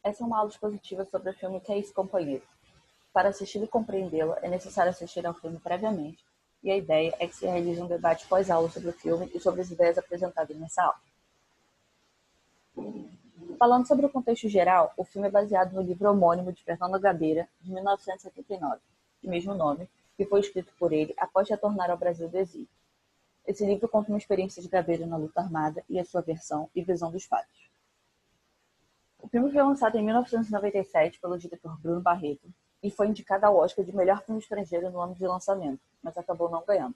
Essa é uma aula expositiva sobre o filme Que é Isso, Companheiro? Para assistir e compreendê-lo, é necessário assistir ao filme previamente, e a ideia é que se realize um debate pós-aula sobre o filme e sobre as ideias apresentadas nessa aula. Falando sobre o contexto geral, o filme é baseado no livro homônimo de Fernando Gabeira, de 1979, de mesmo nome, que foi escrito por ele após retornar ao Brasil do exílio. Esse livro conta uma experiência de Gabeira na luta armada e a sua versão e visão dos fatos. O filme foi lançado em 1997 pelo diretor Bruno Barreto e foi indicado ao Oscar de melhor filme estrangeiro no ano de lançamento, mas acabou não ganhando.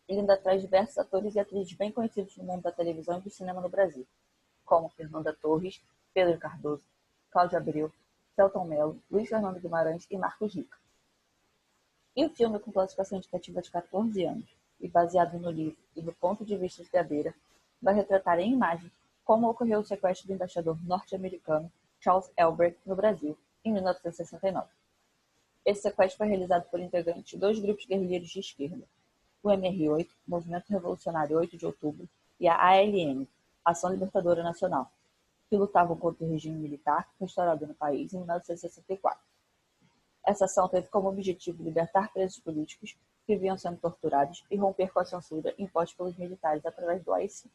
Ele ainda traz diversos atores e atrizes bem conhecidos no mundo da televisão e do cinema no Brasil, como Fernanda Torres, Pedro Cardoso, Cláudio Abreu, Selton Mello, Luiz Fernando Guimarães e Marcos Rica. E o filme, com classificação indicativa de 14 anos e baseado no livro e no ponto de vista de Gabeira, vai retratar em imagem como ocorreu o sequestro do embaixador norte-americano Charles Elbert no Brasil, em 1969. Esse sequestro foi realizado por integrantes de dois grupos guerrilheiros de esquerda, o MR8, Movimento Revolucionário 8 de Outubro, e a ALN, Ação Libertadora Nacional, que lutavam contra o regime militar restaurado no país em 1964. Essa ação teve como objetivo libertar presos políticos que vinham sendo torturados e romper com a censura imposta pelos militares através do AI-5.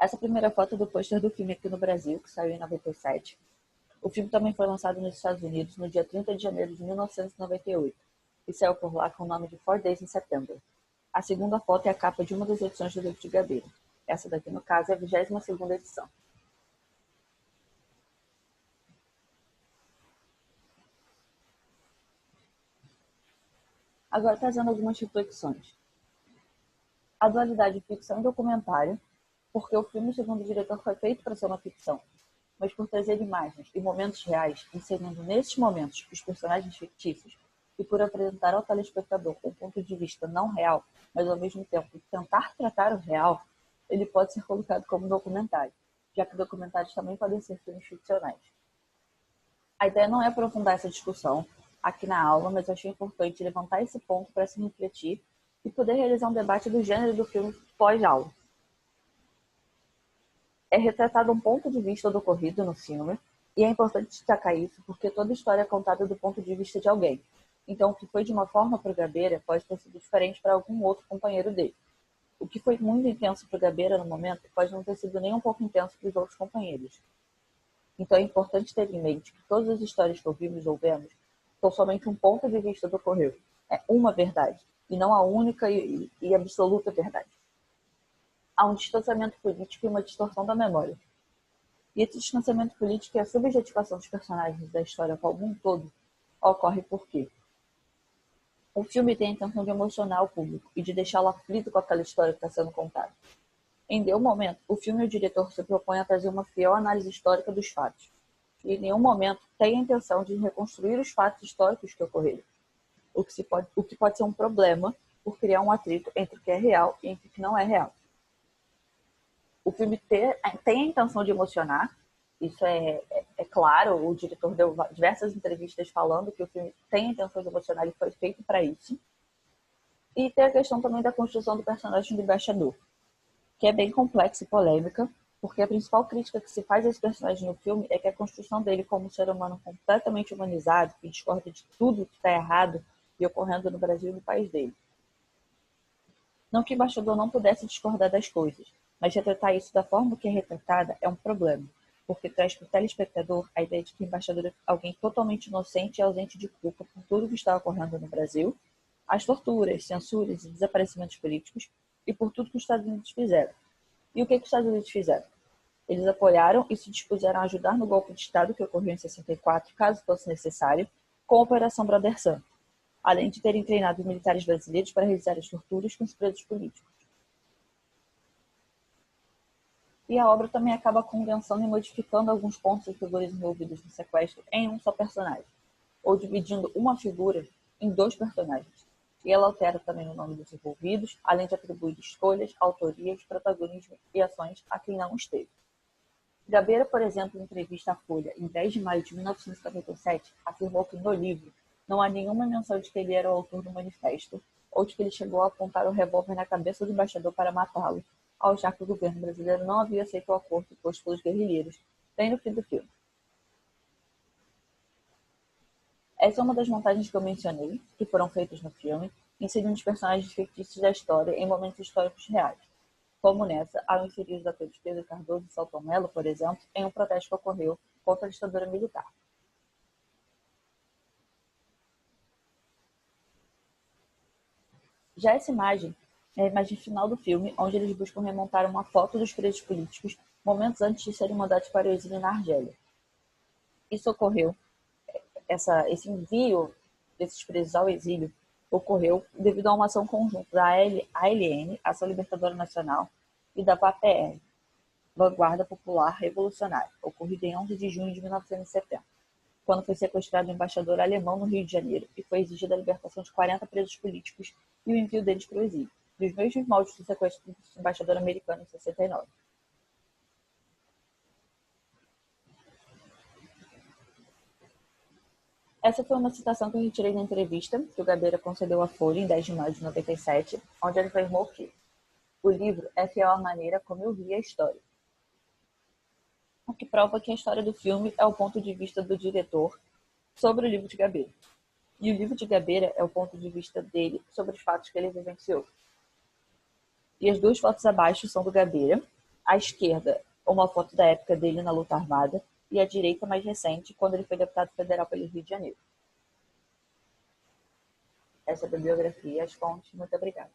Essa primeira foto é do pôster do filme aqui no Brasil, que saiu em 97. O filme também foi lançado nos Estados Unidos no dia 30 de janeiro de 1998 e saiu por lá com o nome de 4 Days in September. A segunda foto é a capa de uma das edições do livro de Gabeira. Essa daqui, no caso, é a 22ª edição. Agora, trazendo algumas reflexões. A dualidade de ficção e documentário, porque o filme, segundo o diretor, foi feito para ser uma ficção, mas por trazer imagens e momentos reais, inserindo nesses momentos os personagens fictícios, e por apresentar ao telespectador um ponto de vista não real, mas ao mesmo tempo tentar tratar o real, ele pode ser colocado como documentário, já que documentários também podem ser filmes ficcionais. A ideia não é aprofundar essa discussão aqui na aula, mas eu achei importante levantar esse ponto para se refletir e poder realizar um debate do gênero do filme pós-aula. É retratado um ponto de vista do ocorrido no filme, e é importante destacar isso porque toda história é contada do ponto de vista de alguém. Então, o que foi de uma forma para o Gabeira pode ter sido diferente para algum outro companheiro dele. O que foi muito intenso para o Gabeira no momento pode não ter sido nem um pouco intenso para os outros companheiros. Então, é importante ter em mente que todas as histórias que ouvimos ou vemos são somente um ponto de vista do ocorrido. É uma verdade, e não a única e absoluta verdade. Há um distanciamento político e uma distorção da memória. E esse distanciamento político e a subjetivação dos personagens da história como um todo ocorre por quê? O filme tem a intenção de emocionar o público e de deixá-lo aflito com aquela história que está sendo contada. Em nenhum momento, o filme e o diretor se propõem a fazer uma fiel análise histórica dos fatos. E em nenhum momento tem a intenção de reconstruir os fatos históricos que ocorreram. O que pode ser um problema por criar um atrito entre o que é real e entre o que não é real. O filme tem a intenção de emocionar, isso é claro, o diretor deu diversas entrevistas falando que o filme tem a intenção de emocionar e foi feito para isso. E tem a questão também da construção do personagem do embaixador, que é bem complexa e polêmica, porque a principal crítica que se faz a esse personagem no filme é que a construção dele como um ser humano completamente humanizado, que discorda de tudo que está errado e ocorrendo no Brasil e no país dele. Não que o embaixador não pudesse discordar das coisas, mas retratar isso da forma que é retratada é um problema, porque traz para o telespectador a ideia de que o embaixador é alguém totalmente inocente e ausente de culpa por tudo que está ocorrendo no Brasil, as torturas, censuras e desaparecimentos políticos, e por tudo que os Estados Unidos fizeram. E o que os Estados Unidos fizeram? Eles apoiaram e se dispuseram a ajudar no golpe de Estado que ocorreu em 64, caso fosse necessário, com a Operação Brother Sun, além de terem treinado os militares brasileiros para realizar as torturas com os presos políticos. E a obra também acaba condensando e modificando alguns pontos e figuras envolvidos no sequestro em um só personagem, ou dividindo uma figura em dois personagens. E ela altera também o nome dos envolvidos, além de atribuir escolhas, autorias, protagonismo e ações a quem não esteve. Gabeira, por exemplo, em entrevista à Folha, em 10 de maio de 1997, afirmou que no livro não há nenhuma menção de que ele era o autor do manifesto, ou de que ele chegou a apontar o revólver na cabeça do embaixador para matá-lo, ao achar que o governo brasileiro não havia aceito o acordo posto pelos guerrilheiros, bem no fim do filme. Essa é uma das montagens que eu mencionei, que foram feitas no filme, inserindo os personagens fictícios da história em momentos históricos reais, como nessa, ao inserir os atores Pedro Cardoso e Selton Mello, por exemplo, em um protesto que ocorreu contra a ditadura militar. Já essa imagem é a imagem final do filme, onde eles buscam remontar uma foto dos presos políticos momentos antes de serem mandados para o exílio na Argélia. Isso ocorreu, esse envio desses presos ao exílio ocorreu devido a uma ação conjunta da ALN, Ação Libertadora Nacional, e da VAPR, Vanguarda Popular Revolucionária, ocorrida em 11 de junho de 1970, quando foi sequestrado o embaixador alemão no Rio de Janeiro e foi exigida a libertação de 40 presos políticos e o envio deles para o exílio, dos mesmos moldes do sequestro do embaixador americano em 69. Essa foi uma citação que eu retirei da entrevista que o Gabeira concedeu à Folha em 10 de maio de 97, onde ele afirmou que o livro é fiel à maneira como eu vi a história, o que prova que a história do filme é o ponto de vista do diretor sobre o livro de Gabeira. E o livro de Gabeira é o ponto de vista dele sobre os fatos que ele vivenciou. E as duas fotos abaixo são do Gabeira. À esquerda, uma foto da época dele na luta armada, e à direita, mais recente, quando ele foi deputado federal pelo Rio de Janeiro. Essa é a bibliografia e as fontes. Muito obrigada.